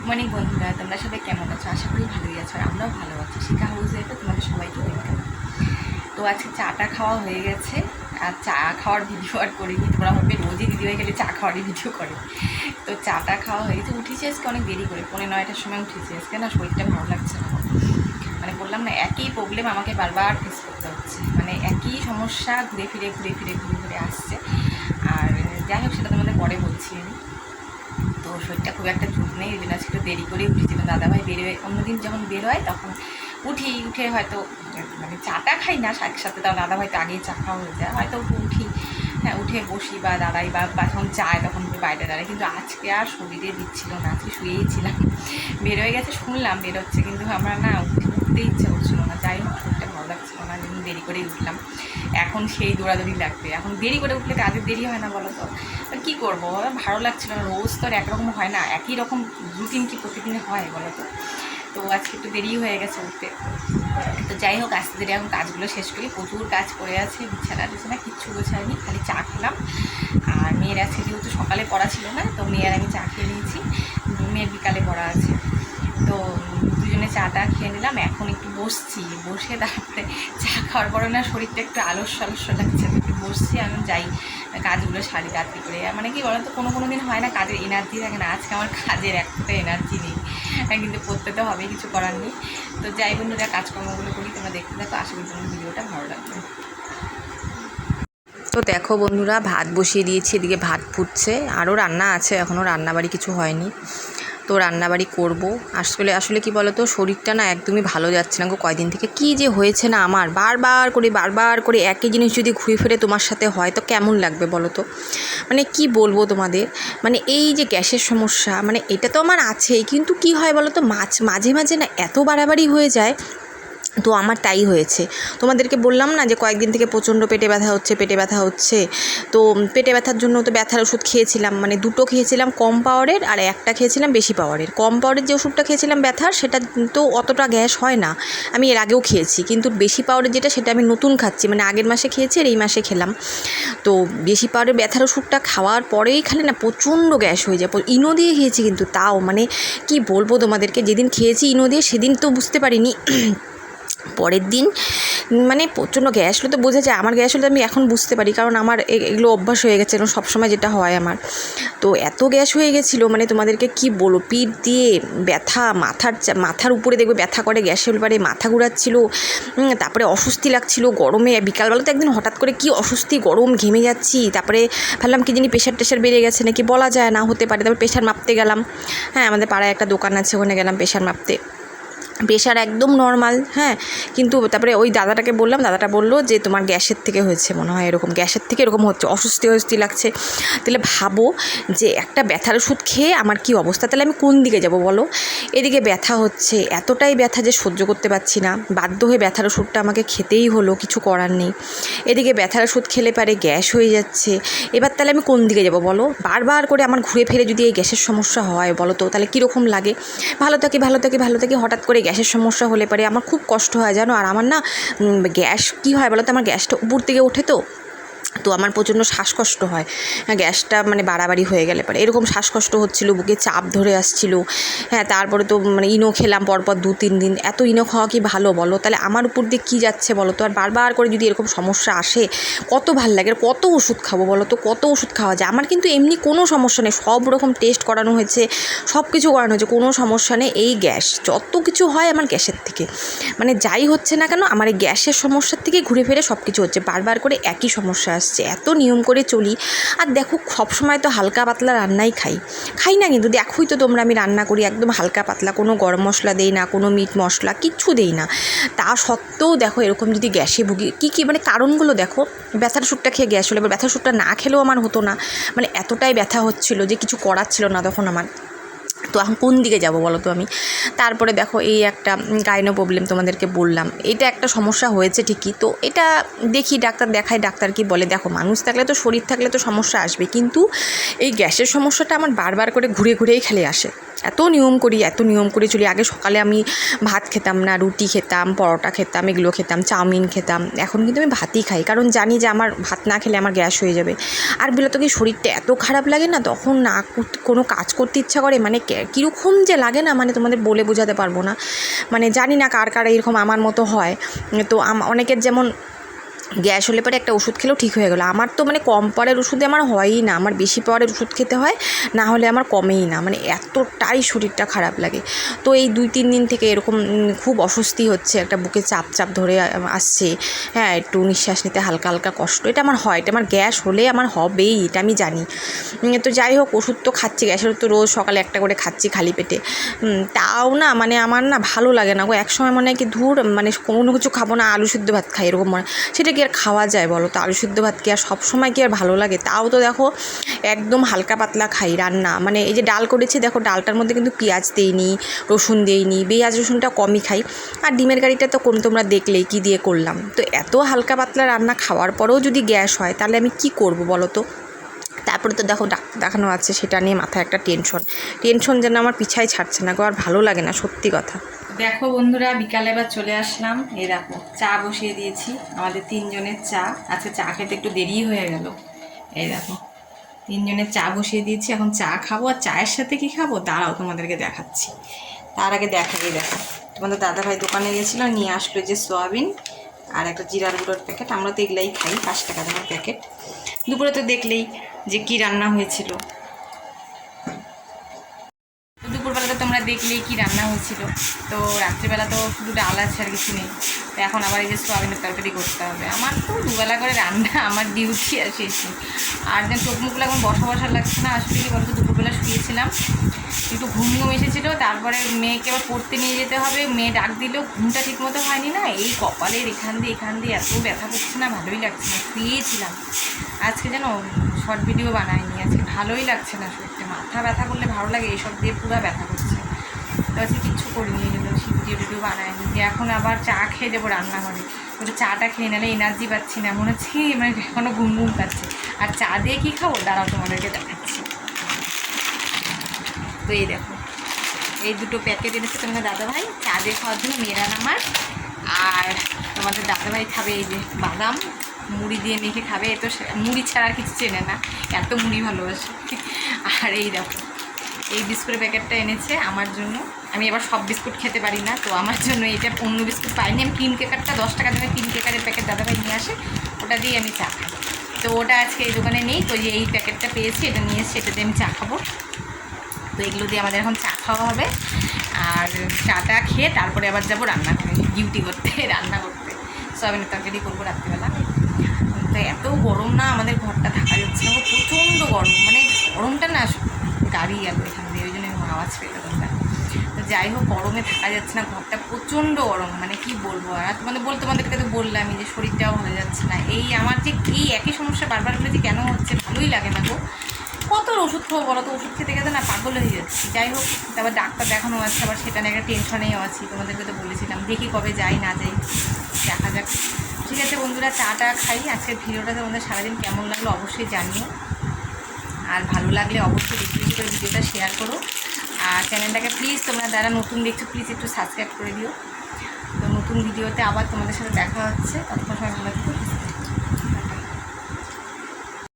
Morning বন্ধুরা, তোমরা সবাই কেমন আছো? আশা করি ভালোই আছো, আর আমরাও ভালো আছি। শিখা হাউসে তোমাদের সবাইকে ওয়েলকাম। তো আজকে চাটা খাওয়া হয়ে গেছে, আর চা খাওয়ার ভিডিও আর করিনি। তোমরা ভাববে রোজই দিদিভাই গেলে চা খাওয়ারই ভিডিও করে। তো চাটা খাওয়া হয়ে গেছে, উঠেছি আজকে অনেক দেরি করে, 9:30টার সময় উঠেছি। আজকে না শরীরটা ভালো লাগছে না, মানে বললাম না, একই প্রবলেম আমাকে বারবার ফেস করতে হচ্ছে, মানে একই সমস্যা ঘুরে ফিরে আসছে। আর যাই হোক, সেটা তোমাদের পরে বলছি আমি। তো শরীরটা খুব একটা জোর নেই, ওই জন্য আজকে একটু দেরি করে উঠেছিল। দাদাভাই বেরোয়, অন্যদিন যখন বেরোয় তখন উঠে হয়তো মানে চাটা খাই না একসাথে, তাও দাদাভাই তো আগেই চা খাওয়া হয়ে যায়, হয়তো উঠি, হ্যাঁ উঠে বসি বা দাঁড়াই বা যখন চায় তখন বাইরে দাঁড়াই। কিন্তু আজকে আর শরীরে দিচ্ছিল না, আজকে শুয়েই ছিলাম। বেরোয় গেছে শুনলাম বেরোচ্ছে, কিন্তু আমরা না উঠতে ইচ্ছে করছিল না। যাই হোক, শরীরটা ভালো লাগছিল না, যেমন দেরি করেই উঠলাম। এখন সেই দৌড়াদৌড়ি লাগবে, এখন দেরি করে উঠলে কাজের দেরি হয় না বলো তো? কী করবো, ভালো লাগছিল না। রোজ তো আর একরকম হয় না, একই রকম রুটিন কি প্রতিদিনে হয় বলো তো? তো আজকে একটু দেরি হয়ে গেছে উঠতে। তো যাই হোক, আস্তে ধীরে এখন কাজগুলো শেষ করি। প্রচুর কাজ পড়ে আছে, বিছানা কিচ্ছু গোছায়নি, খালি চা খেলাম। আর মেয়ের আজকে যেহেতু সকালে পড়া ছিল না, তো মেয়ের আমি চা খেয়ে নিয়েছি, মেয়ের বিকালে পড়া আছে। তো দুজনে চাটা খেয়ে নিলাম, এখন একটু বসছি, বসে তারপরে চা খাওয়ার পরে না শরীরটা একটু আলস্য লাগছে, একটু বসছি। আমি যাই কাজগুলো সারি রাত্রি করে। মানে কি বলতো, কোনো দিন হয় না কাজের এনার্জি থাকে না, আজকে আমার কাজের একটা এনার্জি নেই, কিন্তু করতে তো হবে, কিছু করার নেই। তো যাই বন্ধুরা, কাজকর্মগুলো করি, তোমরা দেখতে থাকো, আশা করি তোমার ভিডিওটা ভালো লাগবে। তো দেখো বন্ধুরা, ভাত বসিয়ে দিয়েছি, এদিকে ভাত ফুটছে, আরও রান্না আছে, এখনও রান্নাবাড়ি কিছু হয়নি। তো রান্নাবাড়ি করব। আসলে কি বলো তো, শরীরটা না একদমই ভালো যাচ্ছে না গো কয়দিন থেকে। কি যে হয়েছে না আমার, বারবার করে একই জিনিস যদি ঘুরে ফিরে তোমার সাথে হয় তো কেমন লাগবে বলো তো? মানে কি বলবো তোমাদের, মানে এই যে গ্যাসের সমস্যা, মানে এটা তো আমার আছেই, কিন্তু কি হয় বলো তো, মাঝে মাঝে না এত বাড়াবাড়ি হয়ে যায়। তো আমার তাই হয়েছে, তোমাদেরকে বললাম না যে কয়েকদিন থেকে প্রচণ্ড পেটে ব্যথা হচ্ছে। তো পেটে ব্যথার জন্য তো ব্যথার ওষুধ খেয়েছিলাম, মানে 2টো খেয়েছিলাম কম পাওয়ারের, আর একটা খেয়েছিলাম বেশি পাওয়ারের। কম পাওয়ারের যে ওষুধটা খেয়েছিলাম ব্যথার, সেটা তো অতটা গ্যাস হয় না, আমি এর আগেও খেয়েছি। কিন্তু বেশি পাওয়ারের যেটা, সেটা আমি নতুন খাচ্ছি, মানে আগের মাসে খেয়েছি আর এই মাসে খেলাম। তো বেশি পাওয়ারের ব্যথার ওষুধটা খাওয়ার পরেই খালি না প্রচণ্ড গ্যাস হয়ে যায়। ইনো দিয়ে খেয়েছি, কিন্তু তাও মানে কি বলবো তোমাদেরকে, যেদিন খেয়েছি ইনো দিয়ে সেদিন তো বুঝতে পারিনি, পরের দিন মানে প্রচণ্ড গ্যাস হলে তো বোঝা যায়। আমার গ্যাস হলে আমি এখন বুঝতে পারি, কারণ আমার এগুলো অভ্যাস হয়ে গেছে, এবং সবসময় যেটা হয় আমার। তো এত গ্যাস হয়ে গেছিলো, মানে তোমাদেরকে কি বলবো, পিঠ দিয়ে ব্যথা, মাথার উপরে দেখবে ব্যথা করে, গ্যাসের ব্যাপারে মাথা ঘুরাচ্ছিলো, তারপরে অস্বস্তি লাগছিলো গরমে। বিকালবেলা তো একদিন হঠাৎ করে কি অস্বস্তি, গরম, ঘেমে যাচ্ছি। তারপরে ভাবলাম কি জানি প্রেশার বেড়ে গেছে নাকি, বলা যায় না, হতে পারে। তারপরে প্রেশার মাপতে গেলাম, হ্যাঁ আমাদের পাড়ায় একটা দোকান আছে, ওখানে গেলাম প্রেশার মাপতে। প্রেশার একদম নর্মাল, হ্যাঁ। কিন্তু তারপরে ওই দাদাটাকে বললাম, দাদাটা বললো যে তোমার গ্যাসের থেকে হয়েছে মনে হয়, এরকম গ্যাসের থেকে এরকম হচ্ছে, অস্বস্তি লাগছে। তাহলে ভাবো যে একটা ব্যথার ওষুধ খেয়ে আমার কি অবস্থা, তাহলে আমি কোন দিকে যাব বলো? এদিকে ব্যথা হচ্ছে, এতটাই ব্যথা যে সহ্য করতে পারছি না, বাধ্য হয়ে ব্যথার ওষুধটা আমাকে খেতেই হলো, কিছু করার নেই। এদিকে ব্যথার ওষুধ খেলে পারে গ্যাস হয়ে যাচ্ছে। এবার তাহলে আমি কোন দিকে যাব বলো? বারবার করে আমার ঘুরে ফিরে যদি এই গ্যাসের সমস্যা হয় বলো তো, তাহলে কীরকম লাগে? ভালো থাকি, হঠাৎ করে গ্যাসের সমস্যা হলে পারে আমার খুব কষ্ট হয় জানো। আর আমার না গ্যাস কী হয় বলো তো, আমার গ্যাসটা উপর থেকে ওঠে, তো আমার প্রচণ্ড শ্বাসকষ্ট হয়, গ্যাসটা মানে বাড়াবাড়ি হয়ে গেলে পারে এরকম শ্বাসকষ্ট হচ্ছিলো, বুকে চাপ ধরে আসছিলো। হ্যাঁ, তারপরে তো মানে ইনো খেলাম পরপর 2-3 দিন। এত ইনো খাওয়া কি ভালো বলো? তাহলে আমার উপর দিয়ে কী যাচ্ছে বলো তো? আর বারবার করে যদি এরকম সমস্যা আসে, কত ভাল লাগে, কত ওষুধ খাবো বলো তো? কত ওষুধ খাওয়া যায়? আমার কিন্তু এমনি কোনো সমস্যা নেই, সব রকম টেস্ট করানো হয়েছে, সব কিছু করানো হয়েছে, কোনো সমস্যা নেই। এই গ্যাস, যত কিছু হয় আমার গ্যাসের থেকে, মানে যাই হচ্ছে না কেন আমার এই গ্যাসের সমস্যার থেকে ঘুরে ফিরে সব কিছু হচ্ছে, বারবার করে একই সমস্যা আসছে। এত নিয়ম করে চলি। আর দেখো, সবসময় তো হালকা পাতলা রান্নাই খাই না, কিন্তু দেখোই তো তোমরা, আমি রান্না করি একদম হালকা পাতলা, কোনো গরম মশলা দেই না, কোনো মিট মশলা কিচ্ছু দেই না। তা সত্ত্বেও দেখো এরকম যদি গ্যাসে ভুগি, কী মানে কারণগুলো দেখো। ব্যথার ওষুধটা খেয়ে গ্যাস হলে, এবার ব্যথার ওষুধটা না খেলেও আমার হতো না, মানে এতটাই ব্যথা হচ্ছিলো যে কিছু করার ছিল না তখন আমার। তো এখন কোন দিকে যাব বলো তো আমি? তারপরে দেখো, এই একটা গাইনো প্রবলেম তোমাদেরকে বললাম, এটা একটা সমস্যা হয়েছে ঠিকই। তো এটা দেখি, ডাক্তার দেখাই, ডাক্তার কি বলে। দেখো, মানুষ থাকলে তো, শরীর থাকলে তো সমস্যা আসবে, কিন্তু এই গ্যাসের সমস্যাটা আমার বারবার করে ঘুরেই খালি আসে। এত নিয়ম করে চলি। আগে সকালে আমি ভাত খেতাম না, রুটি খেতাম, পরোটা খেতাম, এগুলো খেতাম, চাউমিন খেতাম। এখন কিন্তু আমি ভাতই খাই, কারণ জানি যে আমার ভাত না খেলে আমার গ্যাস হয়ে যাবে। আর বিলত কি শরীরটা এত খারাপ লাগে না, তখন না কোনো কাজ করতে ইচ্ছা করে, মানে কীরকম যে লাগে না, মানে তোমাদের বলে বোঝাতে পারবো না। মানে জানি না কার কার এরকম আমার মতো হয়। তো অনেকের যেমন গ্যাস হলে পরে একটা ওষুধ খেলেও ঠিক হয়ে গেলো, আমার তো মানে কম পাওয়ারের ওষুধে আমার হয়ই না, আমার বেশি পাওয়ারের ওষুধ খেতে হয়, না হলে আমার কমেই না, মানে এতটাই শরীরটা খারাপ লাগে। তো এই 2-3 দিন থেকে এরকম খুব অস্বস্তি হচ্ছে, একটা বুকে চাপ চাপ ধরে আসছে, হ্যাঁ, একটু নিঃশ্বাস নিতে হালকা হালকা কষ্ট, এটা আমার হয়, এটা আমার গ্যাস হলে আমার হবেই, এটা আমি জানি। তো যাই হোক, ওষুধ তো খাচ্ছি, গ্যাসের তো রোজ সকালে একটা করে খাচ্ছি খালি পেটে। তাও না মানে আমার না ভালো লাগে না গো, একসময় মনে হয় কি ধুর, মানে কোনো কিছু খাবো না, আলু সিদ্ধ ভাত খাই এরকম মনে, সেটা কি আর খাওয়া যায় বলো তো? আলু সিদ্ধ ভাত কি আর সবসময় কি আর ভালো লাগে? তাও তো দেখো একদম হালকা পাতলা খাই রান্না, মানে এই যে ডাল করেছি দেখো, ডালটার মধ্যে কিন্তু পেঁয়াজ দেইনি, রসুন দেইনি, পেঁয়াজ রসুনটা কমই খাই। আর ডিমের কারিটা তো তোমরা দেখলেই কী দিয়ে করলাম। তো এত হালকা পাতলা রান্না খাওয়ার পরেও যদি গ্যাস হয়, তাহলে আমি কি করব বলো তো? তারপরে তো দেখো ডাক্তার দেখানো আছে, সেটা নিয়ে মাথায় একটা টেনশন যেন আমার পিছায় ছাড়ছে না গো, আর ভালো লাগে না, সত্যি কথা। দেখো বন্ধুরা, বিকালে এবার চলে আসলাম, এই দেখো চা বসিয়ে দিয়েছি, আমাদের 3 জনের চা। আজকে চা খেতে একটু দেরি হয়ে গেল। এই দেখো 3 জনের চা বসিয়ে দিয়েছি, এখন চা খাবো। আর চায়ের সাথে কি খাবো দাঁড়াও তোমাদেরকে দেখাচ্ছি। তার আগে দেখাই, দেখো তোমাদের দাদাভাই দোকানে গেছিলাম, নিয়ে আসলো যে সোয়াবিন আর একটা জিরার গুঁড়োর প্যাকেট। আমরা তো এগুলাই খাই, 5 টাকা দামের প্যাকেট। দুপুরে তো দেখলেই যে কি রান্না হয়েছিল, দুপুরবেলা তো তোমরা দেখলেই কি রান্না হয়েছিল। তো রাত্রিবেলা তো শুধু ডাল আছে, আর কিছু নেই। তো এখন আবার এই যে সোয়াবিনের তরকারি করতে হবে। আমার তো দুবেলা করে রান্না, আমার ডিউটি আর শেষ নেই। আর যেন চোখ মুখগুলো এখন বসা লাগছে না। আসলে কি বলতো, দুপুরবেলা শুয়েছিলাম, একটু ঘুম এসেছিলো, তারপরে মেয়েকে আবার পড়তে নিয়ে যেতে হবে, মেয়ে ডাক দিলেও ঘুমটা ঠিক মতো হয়নি না, এই কপালের এখান দিয়ে এত ব্যথা করছে না, ভালোই লাগছে না, শুয়েছিলাম। আজকে যেন শর্ট ভিডিও বানাইনি, আজকে ভালোই লাগছে না শরীরটা, মাথা ব্যথা করলে ভালো লাগে, এইসব দিয়ে পুরো ব্যথা করছে। তো আজকে কিচ্ছু করিনি, এগুলো ভিডিও বানাইনি। যে এখন আবার চা খেয়ে যাবো রান্নাঘরে, ওটা চাটা খেয়ে নিলে এনার্জি পাচ্ছি না, মনে হচ্ছে মানে এখনও ঘুম পাচ্ছে। আর চা দিয়ে কী খাবো দাঁড়াও তোমাদেরকে দেখাচ্ছি। তো এই দেখো, এই দুটো প্যাকেট এনেছে তোমাদের দাদাভাই চা দিয়ে খাওয়ার জন্য, মেয়েরা আমার। আর তোমাদের দাদাভাই খাবে এই যে বাদাম মুড়ি দিয়ে মেখে খাবে, এ তো মুড়ি ছাড়া আর কিছু চেনে না, এত মুড়ি ভালোবাসে। আর এই দেখো, এই বিস্কুটের প্যাকেটটা এনেছে আমার জন্য। আমি এবার সব বিস্কুট খেতে পারি না, তো আমার জন্য এটা, অন্য বিস্কুট পাইনি। আমি ক্রিম কেকারটা 10 টাকা দামে ক্রিম কেকারের প্যাকেট দাদাভাই নিয়ে আসে, ওটা দিয়ে আমি চা খাই। তো ওটা আজকে এই দোকানে নেই, তো যে এই প্যাকেটটা পেয়েছি, এটা নিয়ে এসে এটা দিয়ে আমি চা খাবো। তো এগুলো দিয়ে আমাদের এখন চা খাওয়া হবে। আর চাটা খেয়ে তারপরে আবার যাবো রান্না করে, ডিউটি করতে, রান্না করতে। সোয়াবিনের তরকারি করবো রাত্রিবেলা। তো এত গরম না, আমাদের ঘরটা থাকা যাচ্ছে না, প্রচণ্ড গরম, মানে গরমটা না গাড়ি গেল এখান দিয়ে, ওই জন্য আওয়াজ পেলো তোমরা। তো যাই হোক, গরমে থাকা যাচ্ছে না, ঘরটা প্রচণ্ড গরম, মানে কি বলবো। আর তোমাদেরকে তো বললামই যে শরীরটাও হয়ে যাচ্ছে না। এই আমার যে এই একই সমস্যা বারবার বলে যে কেন হচ্ছে, ভালোই লাগে না গো। কত ওষুধ খাবো বলো তো, ওষুধ খেতে খেতে না পাগল হয়ে যাচ্ছি। যাই হোক, তারপর ডাক্তার দেখানো আছে, আবার সেটা নিয়ে একটা টেনশনেও আছি। তোমাদেরকে তো বলেছিলাম, দেখি কবে যাই না যাই, দেখা যাক। ঠিক আছে বন্ধুরা, চাটা খাই। আজকের ভিডিওটা তোমাদের সারাদিন কেমন লাগলো অবশ্যই জানিও, আর ভালো লাগলে অবশ্যই বেশি বেশি করে ভিডিওটা শেয়ার করো। আর চ্যানেলটাকে প্লিজ, তোমরা যারা নতুন দেখছো প্লিজ একটু সাবস্ক্রাইব করে দিও। তো নতুন ভিডিওতে আবার তোমাদের সাথে দেখা হচ্ছে, ততক্ষণ সময় ভালো থাকো।